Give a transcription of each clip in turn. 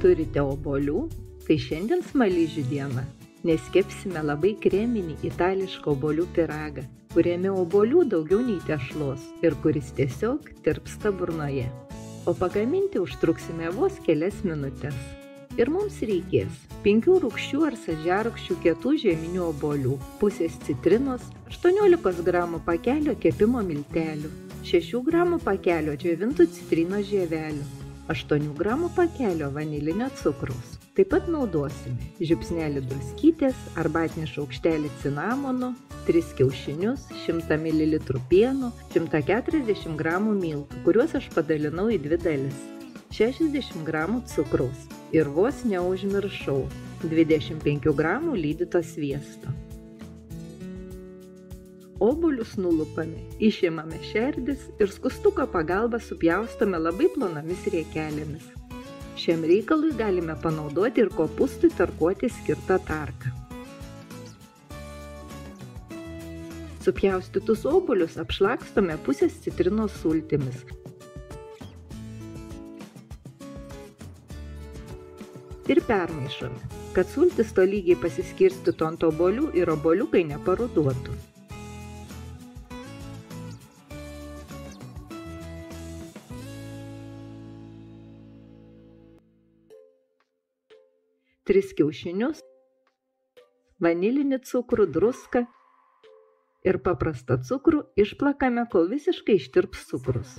Turite obuolių? Tai šiandien smaližių diena, nes kepsime labai kreminį itališką obuolių pyragą, kuriame obuolių daugiau nei tešlos ir kuris tiesiog tirpsta burnoje. O pagaminti užtruksime vos kelias minutės. Ir mums reikės 5 rūgščių ar saldžiarūgščių kietų žieminių obuolių, pusės citrinos, 18 gramų pakelio kepimo miltelių, 6 gramų pakelio džiovintų citrinos žievelių, 8 gramų pakelio vanilinio cukraus. Taip pat naudosime žiupsnelį druskytės, arbatinį šaukštelį cinamono, 3 kiaušinius, 100 ml pieno, 140 gramų miltų, kuriuos aš padalinau į 2 dalis, 60 gramų cukraus ir vos neužmiršau 25 gramų lydyto sviesto. Obuolius nulupame, išimame šerdis ir skustuko pagalba supjaustome labai plonomis riekelėmis. Šiam reikalui galime panaudoti ir kopūstui tarkuoti skirtą tarką. Supjaustytus obuolius apšlakstome pusės citrinos sultimis. Ir permaišome, kad sultis tolygiai pasiskirstytų ant obuolių ir obuoliukai neparuduotų. Tris kiaušinius, vanilinį cukrų, druską ir paprastą cukrų išplakame, kol visiškai ištirps cukrus.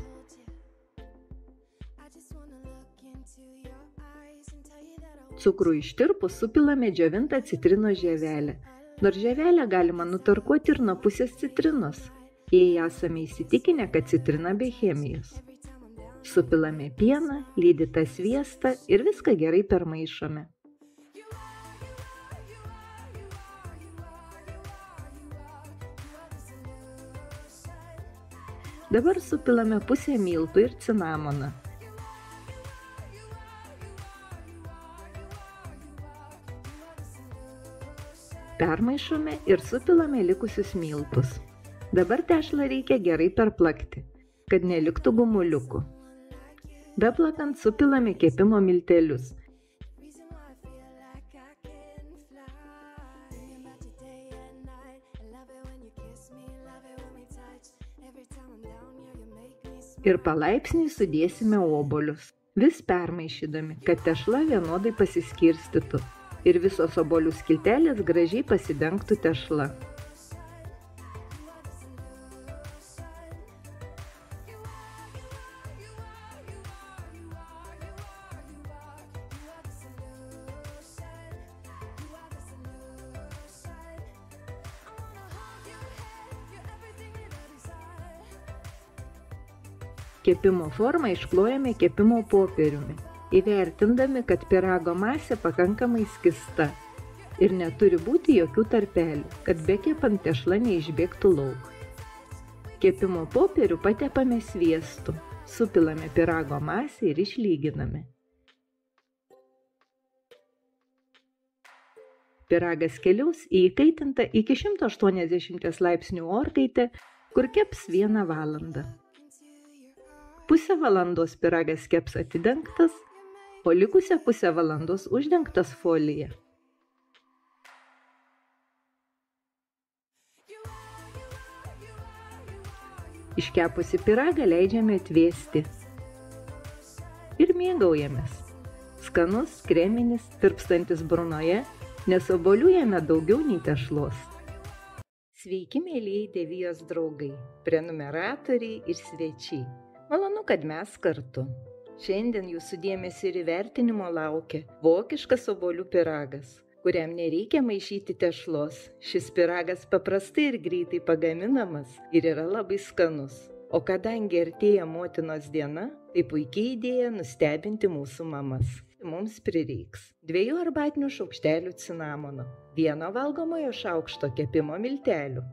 Cukrų ištirpus supilame džiovintą citrinos žievelę, nors žievelę galima nutarkuoti ir nuo pusės citrinos, jei esame įsitikinę, kad citrina be chemijos. Supilame pieną, lydytą sviestą ir viską gerai permaišome. Dabar supilame pusę miltų ir cinamoną. Permaišome ir supilame likusius miltus. Dabar tešlą reikia gerai perplakti, kad neliktų gumuliukų. Beplakant supilame kepimo miltelius. Ir palaipsniui sudėsime obuolius, vis permaišydami, kad tešla vienodai pasiskirstytų ir visos obuolių skiltelės gražiai pasidengtų tešla. Kepimo formą išklojame kepimo popieriumi, įvertindami, kad pyrago masė pakankamai skysta ir neturi būti jokių tarpelių, kad bekepant tešla neišbėgtų lauk. Kepimo popierių patepame sviestu, supilame pyrago masę ir išlyginame. Pyragas keliaus į įkaitintą iki 180 laipsnių orkaitę, kur keps 1 valandą. Pusę valandos pyragas keps atidengtas, o likusią pusę valandos uždengtas folija. Iškepusi pyragą leidžiame atvėsti. Ir mėgaujamės. Skanus, kreminis, tirpstantis burnoje, nes obuolių jame daugiau nei tešlos. Sveiki, mielieji tėvijos draugai, prenumeratoriai ir svečiai. Malonu, kad mes kartu. Šiandien jūsų dėmesio ir įvertinimo laukia vokiškas obuolių pyragas, kuriam nereikia maišyti tešlos. Šis pyragas paprastai ir greitai pagaminamas ir yra labai skanus. O kadangi artėja motinos diena, tai puikiai idėja nustebinti mūsų mamas. Mums prireiks 2 arbatinių šaukštelių cinamono, 1 valgomojo šaukšto kepimo miltelių,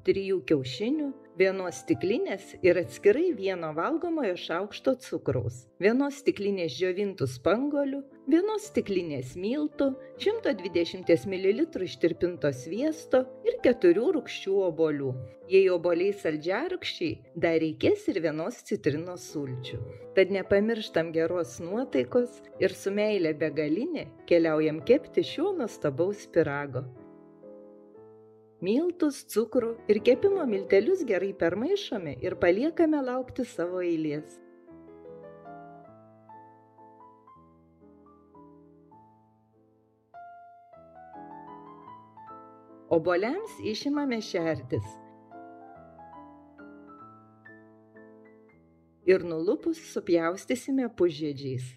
3 kiaušinių, 1 stiklinės ir atskirai 1 valgomojo šaukšto cukraus, 1 stiklinės džiovintų spanguolių, 1 stiklinės miltų, 120 ml ištirpinto sviesto ir 4 rūgščių obuolių. Jei obuoliai saldžiarūgščiai, dar reikės ir 1 citrinos sulčių. Tad nepamirštam geros nuotaikos ir su meile begalinė keliaujam kepti šio nuostabaus pyrago. Miltus, cukrų ir kepimo miltelius gerai permaišome ir paliekame laukti savo eilės. Obuoliams išimame šerdis ir nulupus supjaustysime pusžiedžiais.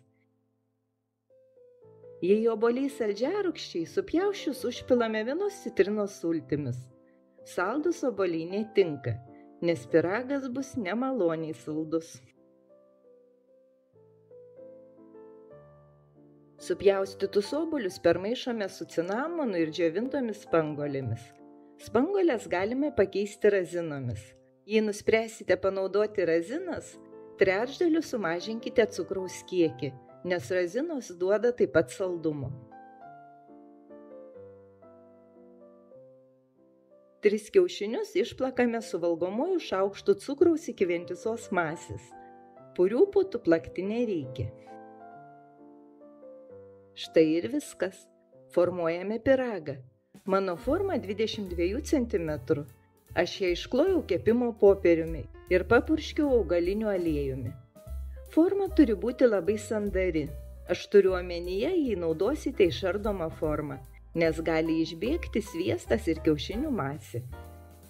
Jei obuoliai saldžiarūgščiai, supjausčius užpilame 1 citrinos sultimis. Saldus obuoliai netinka, nes pyragas bus nemaloniai saldus. Supjaustytus obuolius permaišome su cinamonu ir džiovintomis spanguolėmis. Spanguolės galime pakeisti razinomis. Jei nuspręsite panaudoti razinas, trečdaliu sumažinkite cukraus kiekį, nes razinos duoda taip pat saldumo. 3 kiaušinius išplakame su valgomuoju šaukštu cukraus iki vientisos masės. Purių putų plakti nereikia. Štai ir viskas. Formuojame pyragą. Mano forma 22 cm. Aš ją išklojau kepimo popieriumi ir papurškiau augaliniu aliejumi. Forma turi būti labai sandari. Aš turiu omenyje, jei naudosite išardomą formą, nes gali išbėgti sviestas ir kiaušinių masė.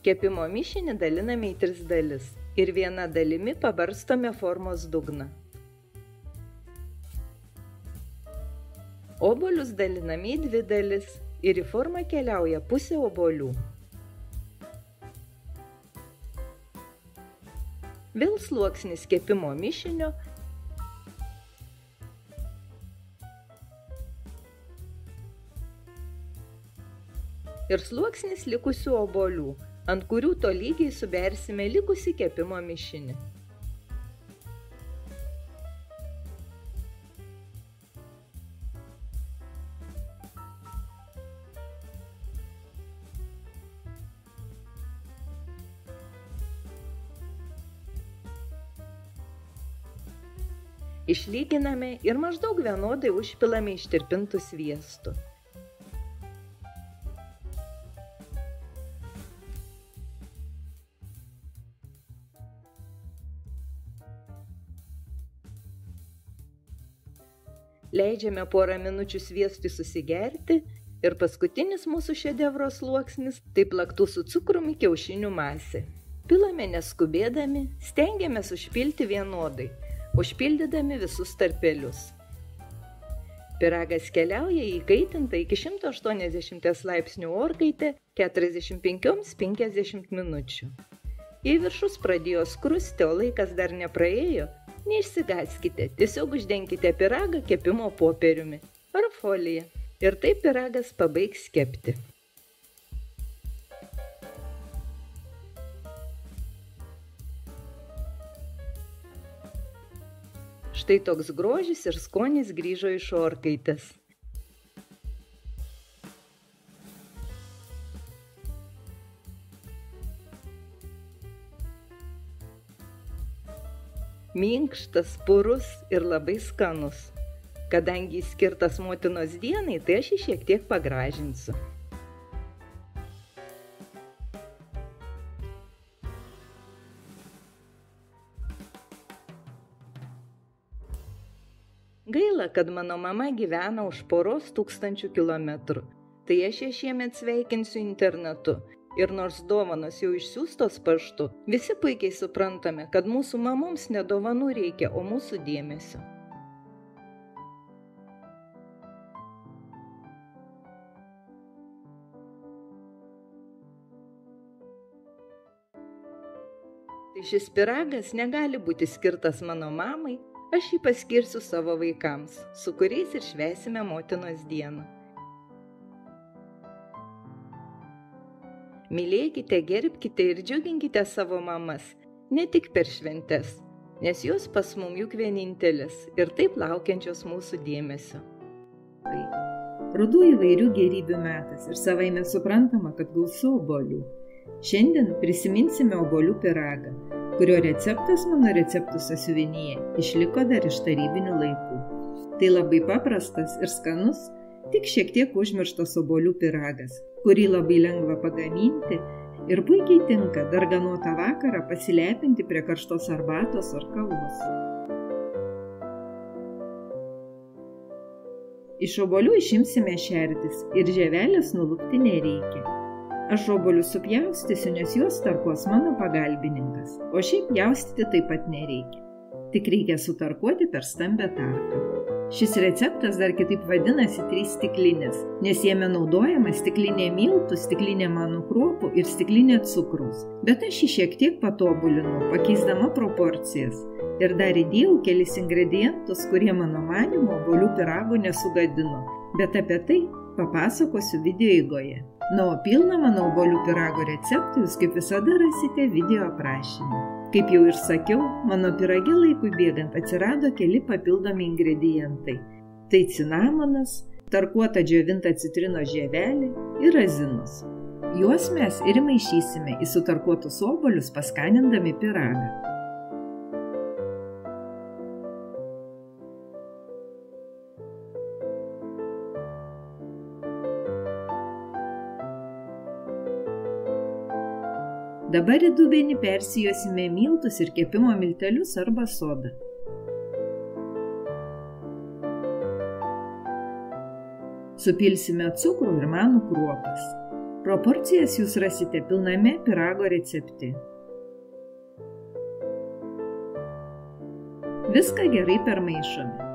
Kepimo mišinį daliname į 3 dalis ir viena dalimi pabarstome formos dugną. Obuolius daliname į 2 dalis ir į formą keliauja pusė obuolių. Vėl sluoksnis kepimo mišinio ir sluoksnis likusių obuolių, ant kurių tolygiai subersime likusį kepimo mišinį. Išlyginame ir maždaug vienodai užpilame ištirpintų sviestų. Leidžiame porą minučių sviestui susigerti ir paskutinis mūsų šedevro sluoksnis - tai plaktų su cukrumi kiaušinių masė. Pilame neskubėdami, stengiamės užpilti vienodai, užpildydami visus tarpelius. Pyragas keliauja į įkaitintą iki 180 laipsnių orkaitę 45–50 minučių. Jei viršus pradėjo skrusti, o laikas dar nepraėjo, neišsigąskite, tiesiog uždenkite pyragą kepimo popieriumi ar folija ir taip pyragas pabaigs kepti. Štai toks grožis ir skonis grįžo iš orkaitės. Minkštas, purus ir labai skanus. Kadangi jis skirtas motinos dienai, tai aš jį šiek tiek pagražinsiu. Gaila, kad mano mama gyvena už poros tūkstančių kilometrų, tai aš ją šiemet sveikinsiu internetu. Ir nors dovanos jau išsiųstos paštu, visi puikiai suprantame, kad mūsų mamoms ne dovanų reikia, o mūsų dėmesio. Tai šis pyragas negali būti skirtas mano mamai, aš jį paskirsiu savo vaikams, su kuriais ir švęsime motinos dieną. Mylėkite, gerbkite ir džiuginkite savo mamas, ne tik per šventes, nes jos pas mum juk vienintelis ir taip laukiančios mūsų dėmesio. Ruduo įvairių gėrybių metas ir savaime suprantama, kad gausu obuolių. Šiandien prisiminsime obuolių pyragą, kurio receptas mano receptų sąsiuvinyje išliko dar iš tarybinių laikų. Tai labai paprastas ir skanus, tik šiek tiek užmirštas obuolių pyragas, kurį labai lengva pagaminti ir puikiai tinka darganotą vakarą pasilepinti prie karštos arbatos ar kavos. Iš obuolių išimsime šerdis ir žievelės nulupti nereikia. Aš obuolius supjaustysiu, nes juos tarkuos mano pagalbininkas, o šiaip pjaustyti taip pat nereikia. Tik reikia sutarkuoti per stambę tarką. Šis receptas dar kitaip vadinasi 3 stiklinės, nes jame naudojama stiklinė miltų, stiklinė manų kruopų ir stiklinė cukraus. Bet aš jį šiek tiek patobulinu, pakeisdama proporcijas. Ir dar įdėjau kelis ingredientus, kurie mano manymu obuolių pyrago nesugadino. Bet apie tai papasakosiu video eigoje. Na, o pilną mano obuolių pyrago receptą jūs kaip visada rasite video aprašyme. Kaip jau ir sakiau, mano pyrage laikui bėgant atsirado keli papildomi ingredientai. Tai cinamonas, tarkuota džiovinta citrinos žievelė ir razinos. Juos mes ir maišysime į sutarkuotus obuolius, paskanindami pyragą. Dabar į dubenį persijosime miltus ir kepimo miltelius arba sodą. Supilsime cukrų ir manų kruopas. Proporcijas jūs rasite pilname pyrago recepte. Viską gerai permaišome.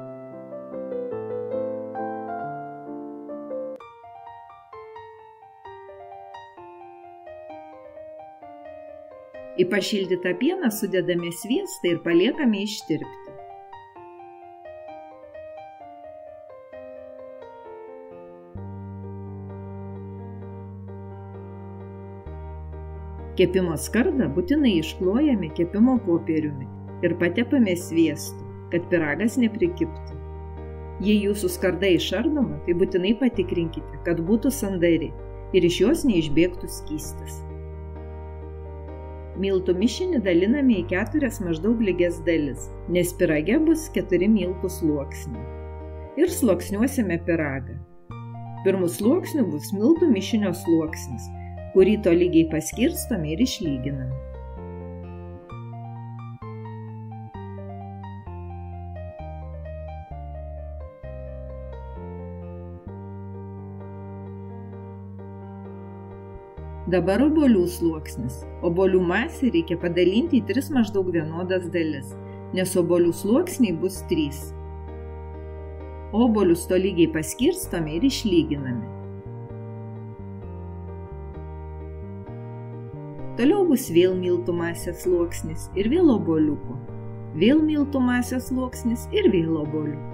Į pašildytą pieną sudedame sviestą ir paliekame ištirpti. Kepimo skardą būtinai išklojame kepimo popieriumi ir patepame sviestu, kad pyragas neprikibtų. Jei jūsų skarda išardoma, tai būtinai patikrinkite, kad būtų sandari ir iš jos neišbėgtų skystis. Miltų mišinį daliname į 4 maždaug lygias dalis, nes pyrage bus 4 miltų sluoksniai. Ir sluoksniuosime pyragą. Pirmu sluoksniu bus miltų mišinio sluoksnis, kurį tolygiai paskirstome ir išlyginame. Dabar obuolių sluoksnis. Obuolių masę reikia padalinti į 3 maždaug vienodas dalis, nes obuolių sluoksniai bus 3. Obuolius tolygiai paskirstome ir išlyginame. Toliau bus vėl miltų masės sluoksnis ir vėl obuoliukų. Vėl miltų masės sluoksnis ir vėl obuoliukų.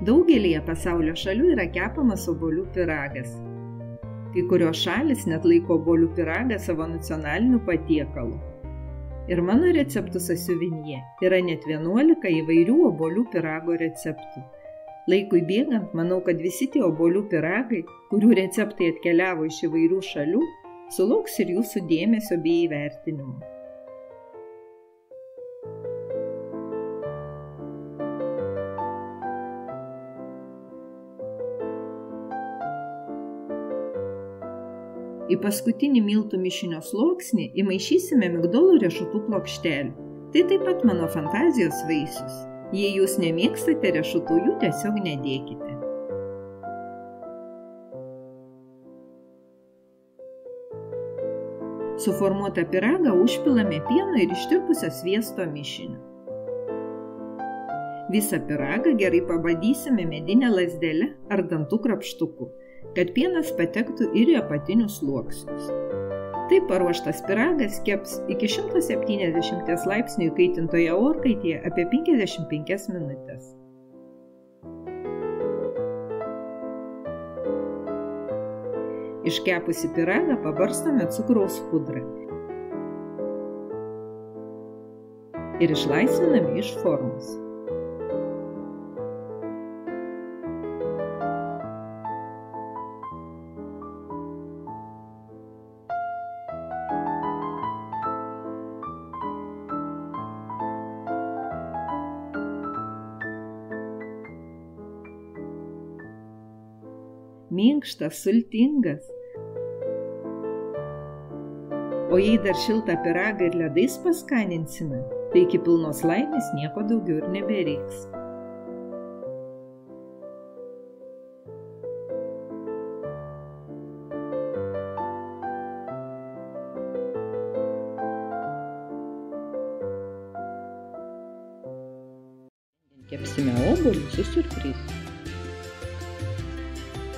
Daugelyje pasaulio šalių yra kepamas obuolių pyragas. Kai kurios šalys net laiko obuolių pyragą savo nacionaliniu patiekalu. Ir mano receptų sąsiuvinyje yra net 11 įvairių obuolių pyrago receptų. Laikui bėgant, manau, kad visi tie obuolių pyragai, kurių receptai atkeliavo iš įvairių šalių, sulauks ir jūsų dėmesio bei įvertinimo. Į paskutinį miltų mišinio sluoksnį įmaišysime migdolų riešutų plokštelių. Tai taip pat mano fantazijos vaisius. Jei jūs nemėgstate riešutų, jų tiesiog nedėkite. Suformuotą pyragą užpilame pieno ir ištirpusio sviesto mišiniu. Visą pyragą gerai pabadysime medinę lazdelę ar dantų krapštuku, kad pienas patektų ir į apatinius sluoksnius. Taip paruoštas pyragas keps iki 170 laipsnių įkaitintoje orkaitėje apie 55 minutės. Iškepusi pyragą pabarstome cukraus pudrą ir išlaisviname iš formos. Minkštas, sultingas. O jei dar šiltą pyragą ir ledais paskaninsime, tai iki pilnos laimės nieko daugiau ir nebereiks. Kepsime obuolių su siurprizu.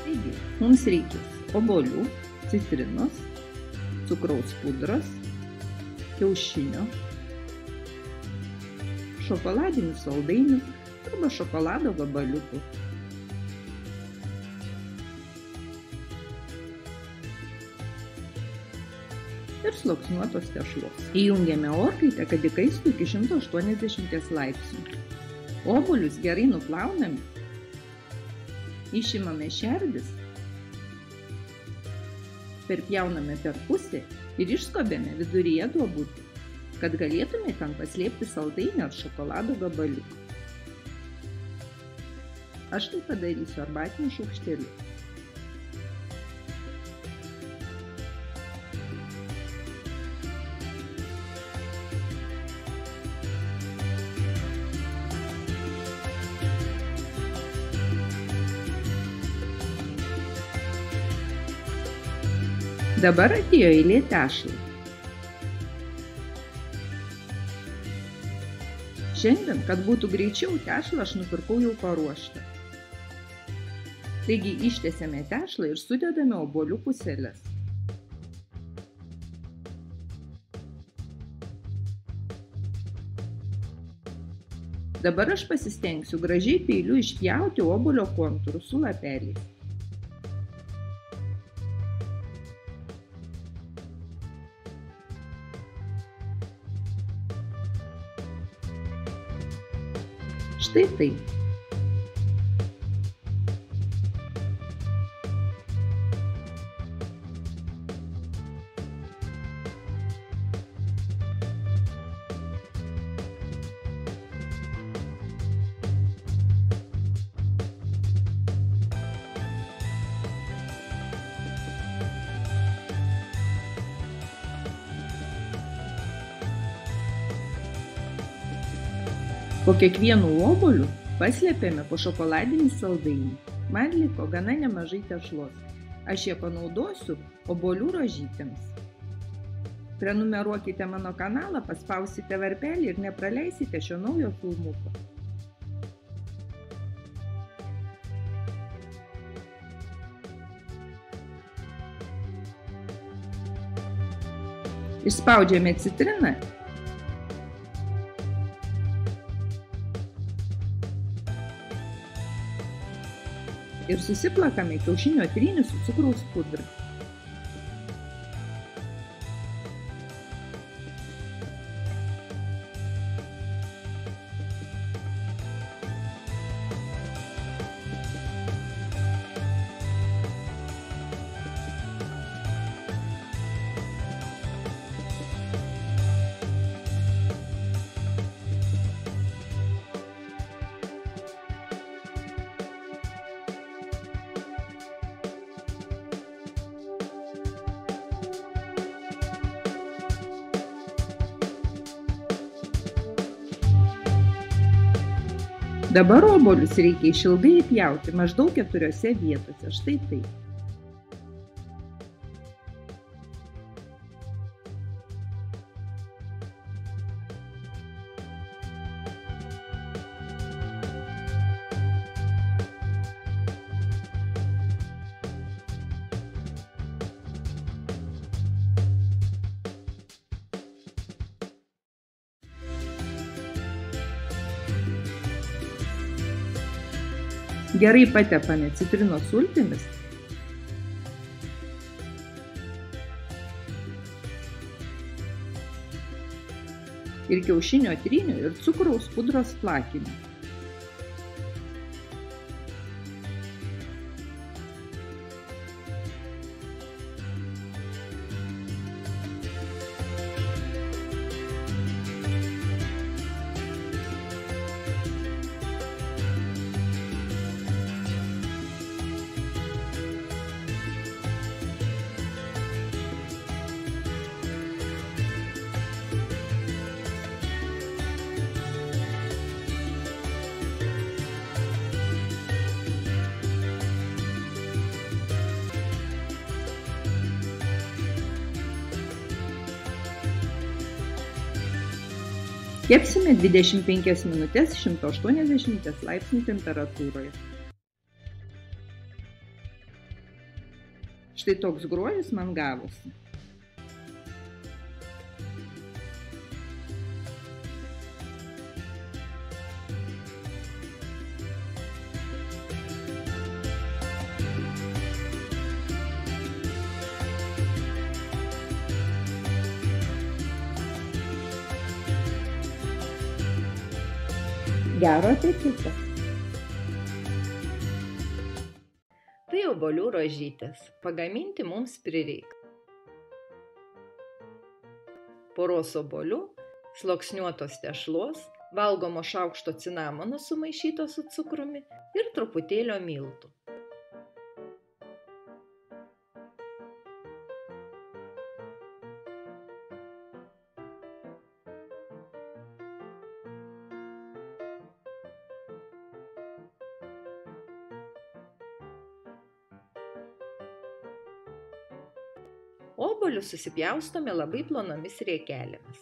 Taigi, mums reikės obuolių, citrinos, cukraus pudros, kiaušinio, šokoladinių saldainių arba šokolado gabaliukų. Ir sluoksniuotos tešlos. Įjungiame orkaitę, kad įkaistų iki 180 laipsnių. Obuolius gerai nuplauname, išimame šerdis, perpjauname per pusę ir išskobėme viduryje duobutį, kad galėtume ten paslėpti saldainį ar šokolado gabaliuką. Aš tai padarysiu arbatiniu šaukšteliu. Dabar atėjo eilė tešlai. Šiandien, kad būtų greičiau, tešlą aš nupirkau jau paruoštą. Taigi ištiesiame tešlą ir sudedame obuolių puseles. Dabar aš pasistengsiu gražiai peiliu išpjauti obuolio kontūrus su lapeliais. Štai taip. Po kiekvienų obuolių paslėpėme po šokoladinį saldainį. Man liko gana nemažai tešlos. Aš ją panaudosiu obuolių rožytėms. Prenumeruokite mano kanalą, paspausite varpelį ir nepraleisite šio naujo filmuko. Išspaudžiame citriną ir susiplakame kiaušinio trynį su cukraus pudra. Dabar obuolius reikia išilgai įpjauti maždaug 4 vietose. Štai taip. Gerai patepame citrinos sultimis ir kiaušinio trynio ir cukraus pudros plakinių. Kepsime 25 minutės 180 laipsnių temperatūroje. Štai toks gruodis man gavosi. Gero apetito. Tai obuolių rožytės. Pagaminti mums prireiks poros obuolių, sluoksniuotos tešlos, valgomo šaukšto cinamono sumaišyto su cukrumi ir truputėlio miltų. Obuolius susipjaustome labai plonomis riekelėmis.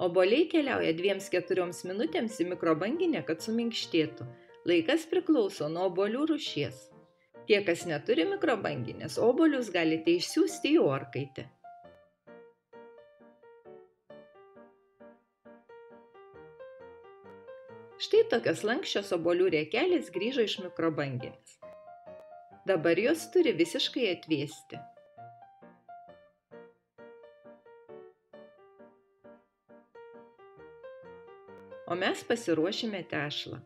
Obuoliai keliauja 2–4 minutėms į mikrobanginę, kad suminkštėtų. Laikas priklauso nuo obuolių rūšies. Tie, kas neturi mikrobanginės, obuolius galite išsiųsti į orkaitę. Štai tokios lanksčios obuolių riekelės grįžo iš mikrobanginės. Dabar jos turi visiškai atvėsti. O mes pasiruošime tešlą.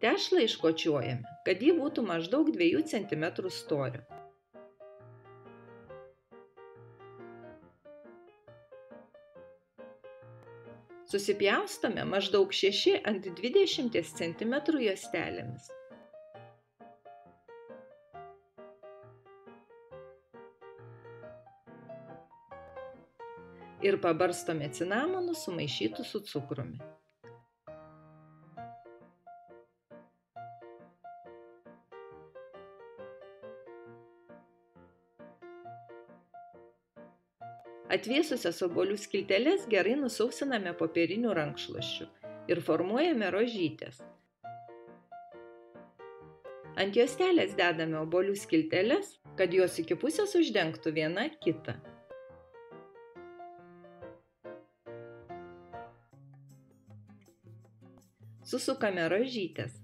Tešlą iškočiuojame, kad ji būtų maždaug 2 cm storio. Susipjaustome maždaug 6 ant 20 cm juostelėmis. Ir pabarstome cinamonu sumaišytu su cukrumi. Atvėsusias obuolių skilteles gerai nusausiname popieriniu rankšluosčiu ir formuojame rožytes. Ant juostelės dedame obuolių skilteles, kad jos iki pusės uždengtų viena kitą. Susukame rožytes.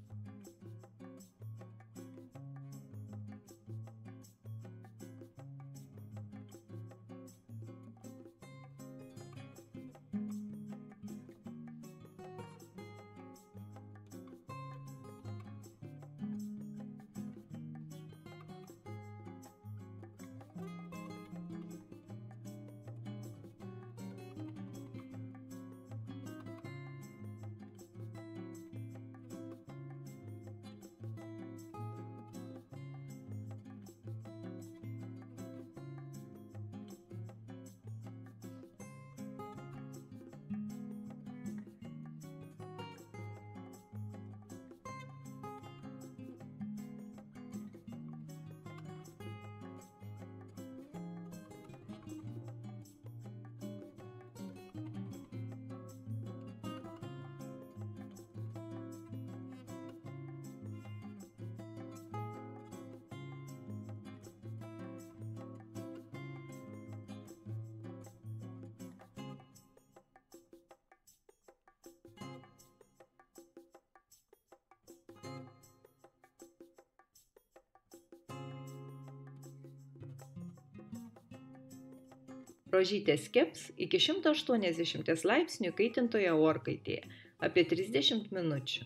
Rožytės keps iki 180 laipsnių kaitintoje orkaitėje apie 30 minučių.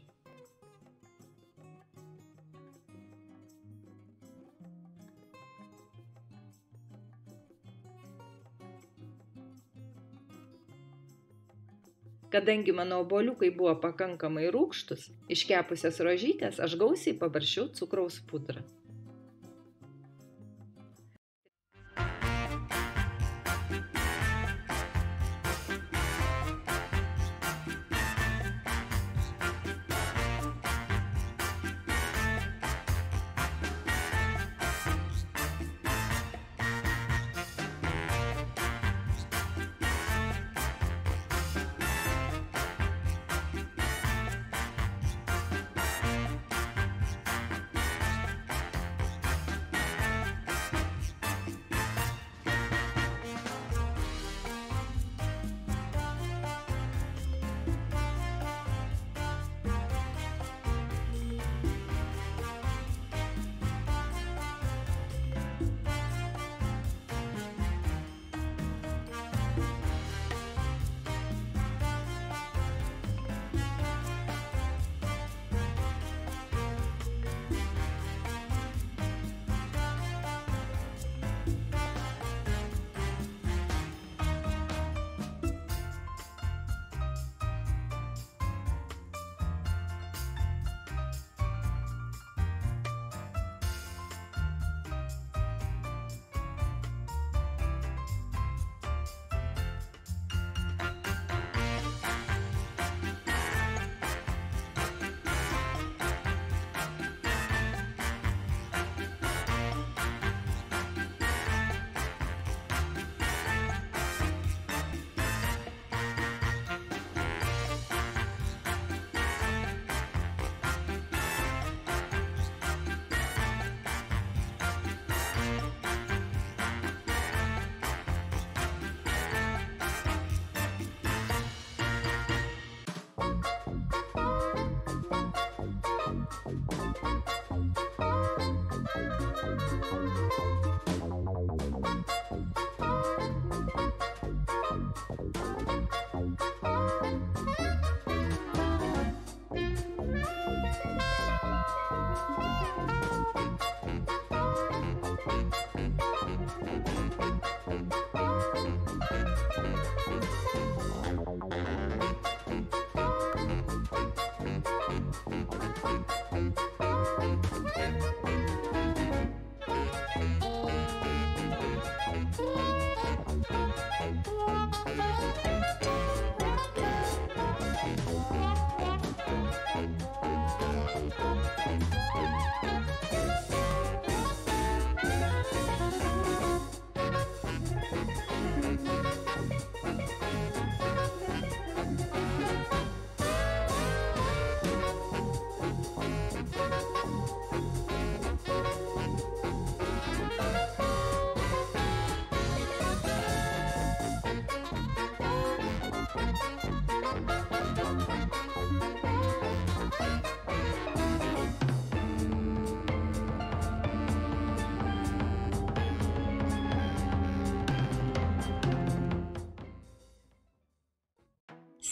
Kadangi mano obuoliukai buvo pakankamai rūgštus, iškepusias rožytės aš gausiai pabaršiau cukraus pudrą.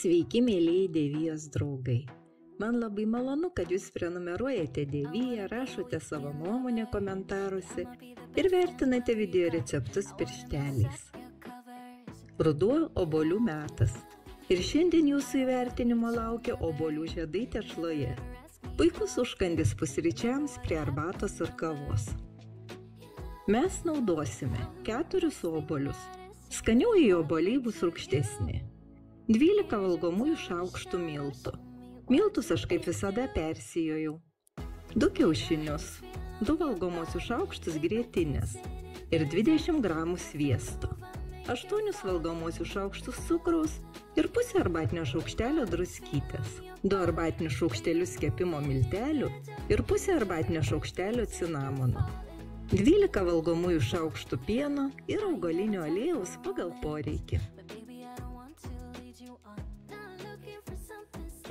Sveiki, mėlyjei Dievijos draugai. Man labai malonu, kad jūs prenumeruojate Dieviją, rašote savo nuomonę komentaruose ir vertinate video receptus piršteliais. Ruduo obuolių metas. Ir šiandien jūsų įvertinimo laukia obuolių žiedai tešloje. Puikus užkandis pusryčiams prie arbatos ir kavos. Mes naudosime 4 obuolius. Skaniųjų obuoliai bus rūgštesni. 12 valgomųjų šaukštų miltų. Miltus aš kaip visada persijojau. 2 kiaušinius, 2 valgomosius šaukštus grietinės ir 20 gramų sviesto. 8 valgomosius šaukštus cukraus ir pusę arbatinio šaukštelio druskytės. 2 arbatinius šaukštelius kepimo miltelių ir pusę arbatinio šaukštelio cinamono. 12 valgomųjų šaukštų pieno ir augalinio aliejaus pagal poreikį.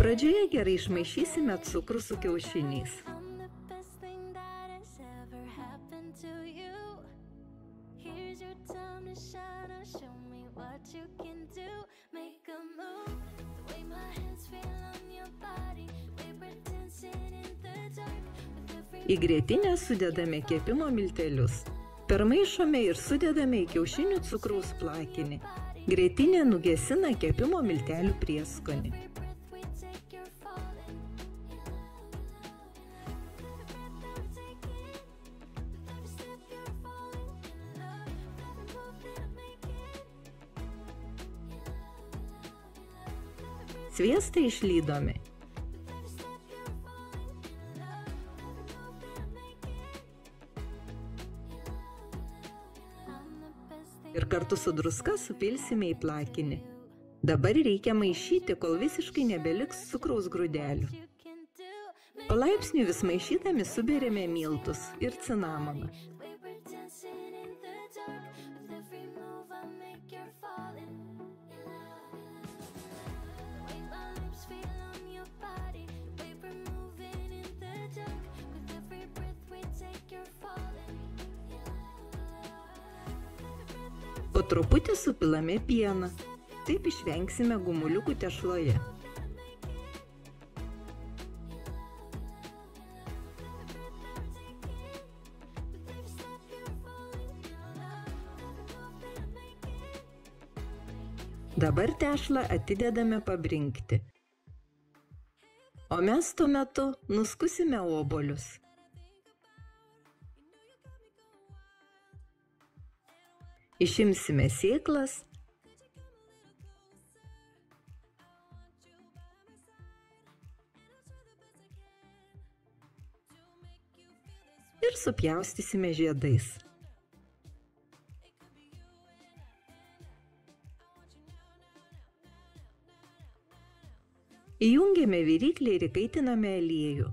Pradžioje gerai išmaišysime cukrų su kiaušiniais. Here's your time to shine and show me Į grietinę sudedame kepimo miltelius. Permaišome ir sudedame į kiaušinių cukraus plakinį. Grietinė nugesina kepimo miltelių prieskonį. Sviestą išlydome. Ir kartu su druska supilsime į plakinį. Dabar reikia maišyti, kol visiškai nebeliks cukraus grūdelių. Palaipsniui vis maišydami suberiame miltus ir cinamoną. Po truputį supilame pieną. Taip išvengsime gumuliukų tešloje. Dabar tešlą atidedame pabrinkti. O mes tuo metu nuskusime obuolius. Išimsime sėklas ir supjaustysime žiedais. Įjungiame viryklę ir įkaitiname aliejų.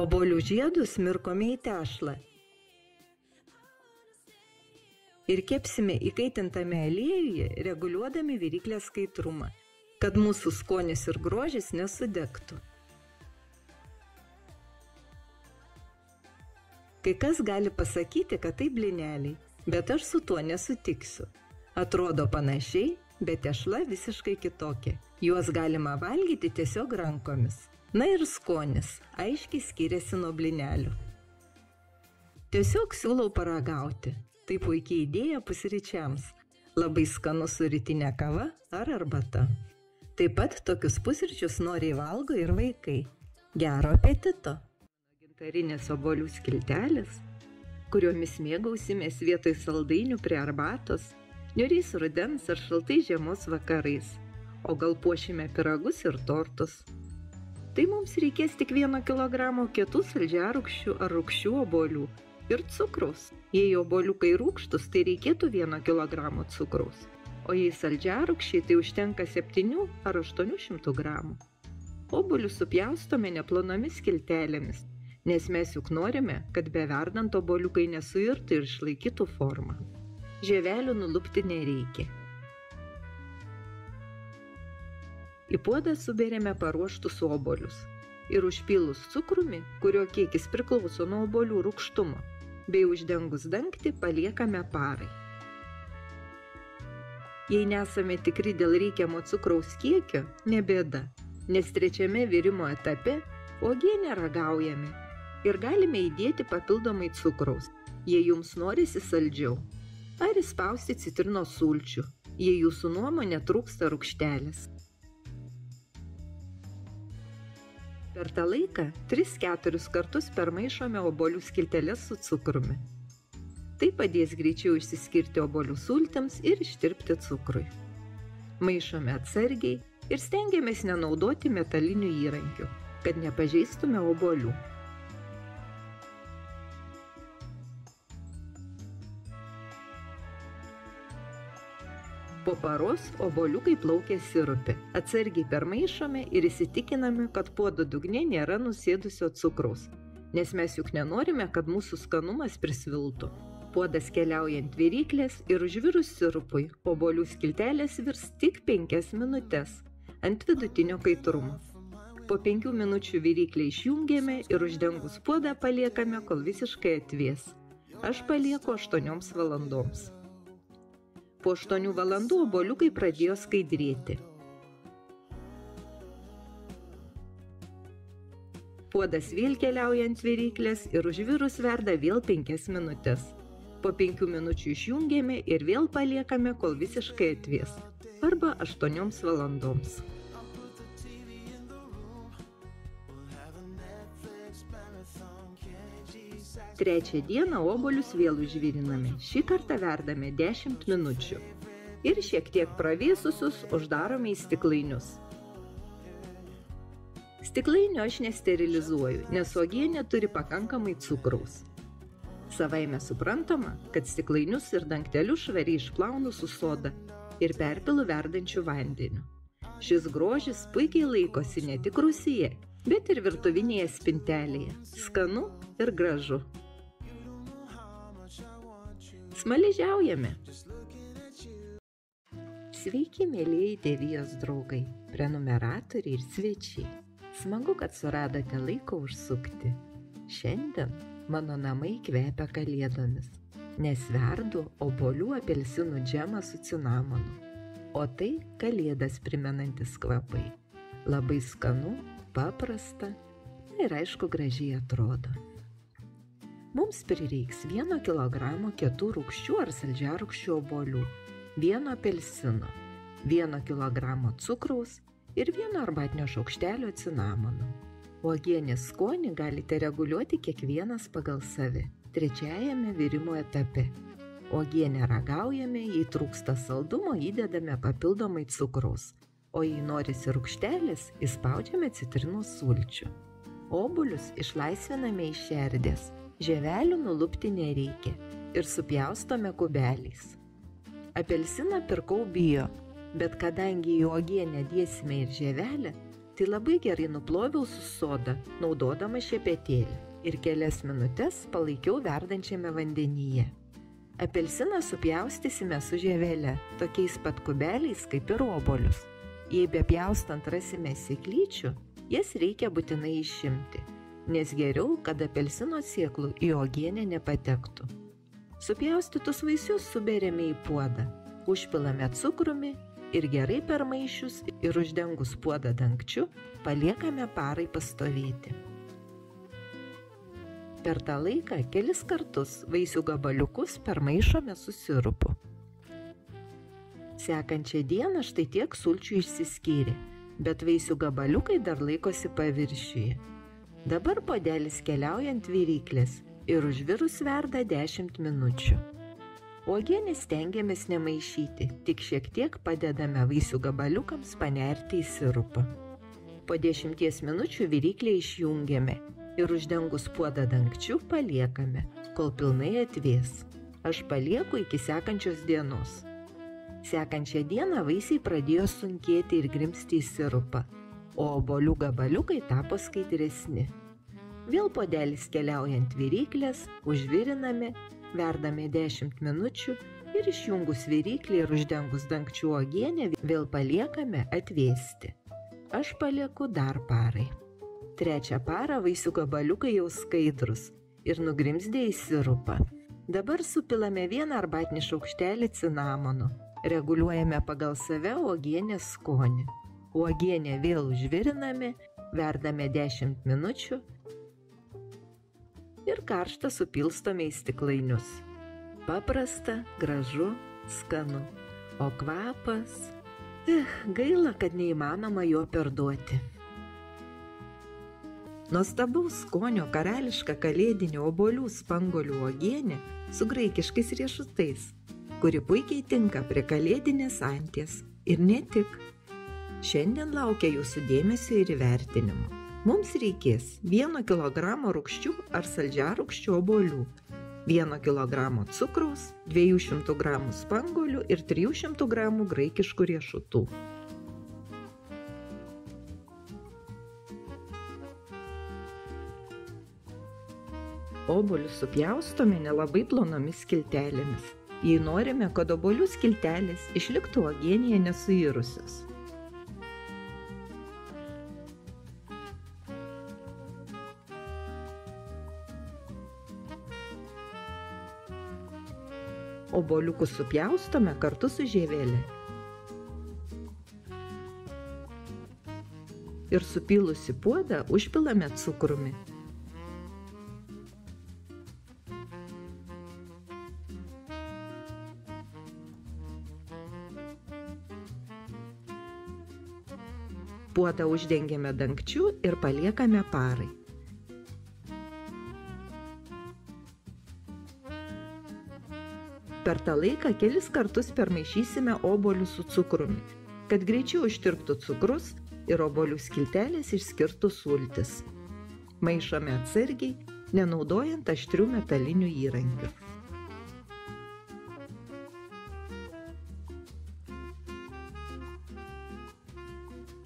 Obuolių žiedus mirkome į tešlą ir kepsime įkaitintame aliejuje, reguliuodami viryklės skaitrumą, kad mūsų skonis ir grožis nesudegtų. Kai kas gali pasakyti, kad tai blyneliai, bet aš su tuo nesutiksiu. Atrodo panašiai, bet tešla visiškai kitokia. Juos galima valgyti tiesiog rankomis. Na ir skonis aiškiai skiriasi nuo blynelių. Tiesiog siūlau paragauti. Tai puikiai idėja pusryčiams. Labai skanu su rytinė kava ar arbata. Taip pat tokius pusryčius noriai valgo ir vaikai. Gero apetito! Gintarinės obuolių skiltelės, kuriomis mėgausimės vietoj saldainių prie arbatos, niūriais rudens ar šaltai žiemos vakarais, o gal puošime pyragus ir tortus. Tai mums reikės tik 1 kilogramo kietų saldžiarūgščių ar rūgščių obuolių ir cukraus. Jei obuoliukai rūgštus, tai reikėtų 1 kilogramo cukraus, o jei saldžiarūgščiai, tai užtenka 7 ar 800 gramų. Obuolius supjaustome neplonomis skiltelėmis, nes mes juk norime, kad beverdant obuoliukai nesuirtų ir išlaikytų formą. Žievelių nulupti nereikia. Į puodą suberiame paruoštus obuolius ir užpylus cukrumi, kurio kiekis priklauso nuo obuolių rūgštumo, bei uždengus dangtį paliekame parai. Jei nesame tikri dėl reikiamo cukraus kiekio, nebėda, nes trečiame virimo etape uogienę ragaujame ir galime įdėti papildomai cukraus, jei jums norisi saldžiau, ar įspausti citrinos sulčių, jei jūsų nuomonė trūksta rūgštelės. Per tą laiką 3-4 kartus permaišome obuolių skilteles su cukrumi. Tai padės greičiau išsiskirti obuolių sultims ir ištirpti cukrui. Maišome atsargiai ir stengiamės nenaudoti metalinių įrankių, kad nepažeistume obuolių. Po paros obuoliukai plaukia sirupe. Atsargiai permaišome ir įsitikiname, kad puodo dugne nėra nusėdusio cukraus, nes mes juk nenorime, kad mūsų skanumas prisviltų. Puodas keliauja ant viryklės ir užvirus sirupui, obuolių skiltelės virs tik 5 minutes ant vidutinio kaitrumo. Po 5 minučių viryklę išjungiame ir uždengus puodą paliekame, kol visiškai atvės. Aš palieku 8 valandoms. Po 8 valandų obuoliukai pradėjo skaidrėti. Puodas vėl keliauja ant viryklės ir užvirus verda vėl 5 minutės. Po 5 minučių išjungiame ir vėl paliekame, kol visiškai atvės, arba 8 valandoms. Trečią dieną obuolius vėl užviriname. Šį kartą verdame 10 minučių. Ir šiek tiek pravėsusius uždarome į stiklainius. Stiklainio aš nesterilizuoju, nes uogienė turi pakankamai cukraus. Savaime suprantama, kad stiklainius ir dangtelius švariai išplaunu su soda ir perpilu verdančiu vandeniu. Šis grožis puikiai laikosi ne tik rūsyje, bet ir virtuvinėje spintelėje. Skanu ir gražu. Smaližiaujame! Sveiki, mėlieji tėvijos draugai, prenumeratoriai ir svečiai. Smagu, kad suradote laiko užsukti. Šiandien mano namai kvepia kalėdomis, nes verdu obuolių apelsinų džemą su cinamonu. O tai kalėdas primenantis kvapai. Labai skanu, paprasta ir aišku gražiai atrodo. Mums prireiks 1 kg kietų rūgščių ar saldžiarūgščių obuolių, 1 apelsino, 1 kg cukraus ir 1 arbatinio šaukštelio cinamono. Uogienės skonį galite reguliuoti kiekvienas pagal save. Trečiajame virimo etape. Uogienę ragaujame, jei trūksta saldumo, įdedame papildomai cukraus, o jei norisi rūgštelės, įspaudžiame citrinos sulčių. Obuolius išlaisviname iš šerdės, žievelių nulupti nereikia ir supjaustome kubeliais. Apelsiną pirkau bio, bet kadangi į uogienę dėsime ir žievelę, tai labai gerai nuploviau su soda, naudodama šepetėlį ir kelias minutes palaikiau verdančiame vandenyje. Apelsiną supjaustysime su žievele, tokiais pat kubeliais kaip ir obuolius. Jei bepjaustant rasime sėklyčių, jas reikia būtinai išimti, nes geriau, kad apelsino sėklų į uogienę nepatektų. Supjaustytus vaisius suberiame į puodą, užpilame cukrumi ir gerai permaišius ir uždengus puodą dangčiu paliekame parai pastovėti. Per tą laiką kelis kartus vaisių gabaliukus permaišome su sirupu. Sekančią dieną štai tiek sulčių išsiskyrė, bet vaisių gabaliukai dar laikosi paviršiuje. Dabar puodelis keliauja ant viryklės ir užvirus verda 10 minučių. Uogienę stengiamės nemaišyti, tik šiek tiek padedame vaisių gabaliukams panerti į sirupą. Po 10 minučių viryklę išjungiame ir uždengus puodą dangčiu paliekame, kol pilnai atvės. Aš palieku iki sekančios dienos. Sekančią dieną vaisiai pradėjo sunkėti ir grimzti į sirupą, o obuolių gabaliukai tapo skaidresni. Vėl puodelis keliauja ant viryklės, užviriname, verdame 10 minučių ir išjungus viryklį ir uždengus dangčiu uogienę vėl paliekame atvėsti. Aš palieku dar parai. Trečią parą vaisių gabaliukai jau skaidrus ir nugrimzdė į sirupą. Dabar supilame 1 arbatinį šaukštelį cinamono. Reguliuojame pagal save uogienės skonį. Uogienę vėl užviriname, verdame 10 minučių ir karštą supilstome į stiklainius. Paprasta, gražu, skanu. O kvapas... gaila, kad neįmanoma jo perduoti. Nuostabaus skonio karališka kalėdinė obuolių spanguolių uogienė su graikiškais riešutais, kuri puikiai tinka prie kalėdinės anties ir ne tik. Šiandien laukia jūsų dėmesio ir įvertinimo. Mums reikės 1 kg rūgščių ar saldžiarūgščių obuolių, 1 kg cukraus, 200 g spanguolių ir 300 g graikiškų riešutų. Obuolius supjaustome nelabai plonomis skiltelėmis, jei norime, kad obuolių skiltelės išliktų uogienėje nesuirusios. Obuoliukus supjaustome kartu su žievele. ir supylusi puodą užpilame cukrumi. Puodą uždengiame dangčiu ir paliekame parai. Per tą laiką kelis kartus permaišysime obuolius su cukrumi, kad greičiau ištirptų cukrus ir obuolių skiltelės išskirtų sultis. Maišome atsargiai, nenaudojant aštrių metalinių įrankių.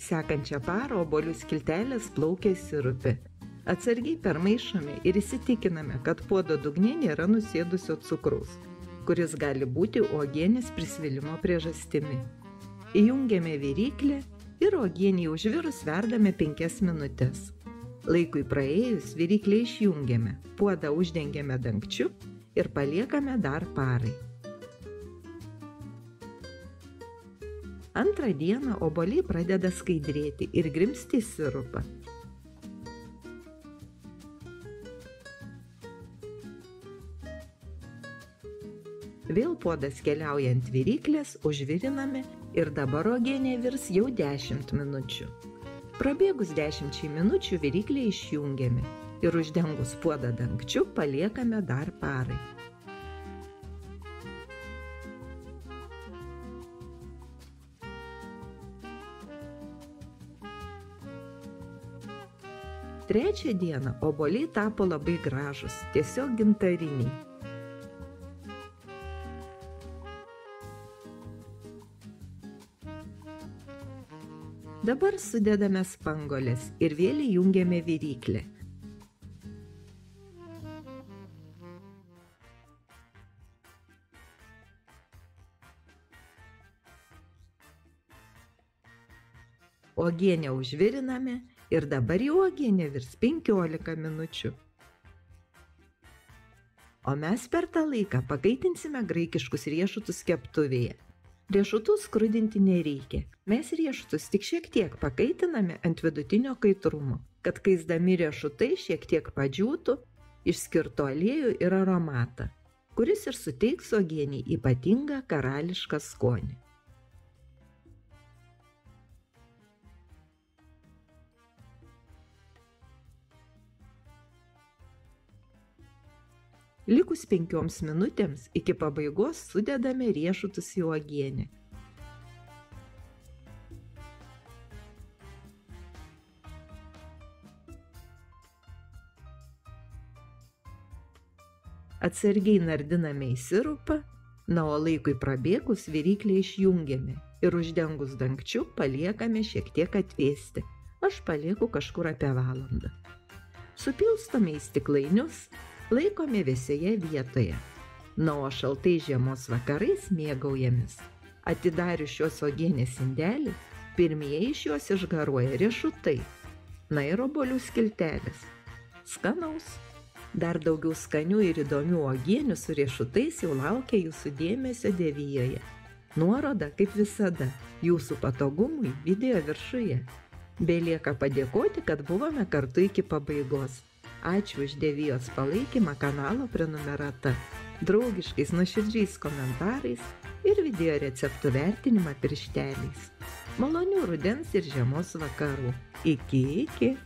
Sekančią parą obuolių skiltelės plaukia į sirupį. Atsargiai permaišome ir įsitikiname, kad puodo dugne nėra nusėdusio cukraus, kuris gali būti uogienės prisvilimo priežastimi. Įjungiame viryklę ir uogienį užvirus verdame 5 minutes. Laikui praėjus viryklę išjungiame, puodą uždengiame dangčiu ir paliekame dar parai. Antrą dieną obuoliai pradeda skaidrėti ir grimzti į sirupą. Vėl puodas keliauja ant viryklės, užviriname ir dabar uogienė virs jau 10 minučių. Prabėgus 10 minučių viryklę išjungiame ir uždengus puodą dangčiu paliekame dar parai. Trečią dieną obuoliai tapo labai gražūs, tiesiog gintariniai. Dabar sudedame spanguoles ir vėl įjungiame viryklę. Uogienę užviriname ir dabar į uogienę virs 15 minučių. O mes per tą laiką pakaitinsime graikiškus riešutus keptuvėje. Riešutų skrudinti nereikia. Mes riešutus tik šiek tiek pakaitiname ant vidutinio kaitrumo, kad kaisdami riešutai šiek tiek padžiūtų, išskirtų aliejų ir aromatą, kuris ir suteiks uogienei ypatingą karališką skonį. Likus 5 minutėms iki pabaigos sudedame riešutus į uogienę. Atsargiai nardiname į sirupą, o laikui prabėgus viryklę išjungiame ir uždengus dangčiu paliekame šiek tiek atvėsti. Aš palieku kažkur apie valandą. Supilstome į stiklainius, laikome vėsioje vietoje. O šaltai žiemos vakarais mėgaujamės. Atidarius šios uogienės indelį, pirmieji iš jos išgaruoja riešutai, ir obuolių skiltelės. Skanaus! Dar daugiau skanių ir įdomių uogienių su riešutais jau laukia jūsų dėmesio Devijoje. Nuoroda, kaip visada, jūsų patogumui video viršuje. Belieka padėkoti, kad buvome kartu iki pabaigos. Ačiū už Devijos palaikymą kanalo prenumerata, draugiškais nuoširdžiais komentarais ir video receptų vertinimą piršteliais. Malonių rudens ir žiemos vakarų. Iki.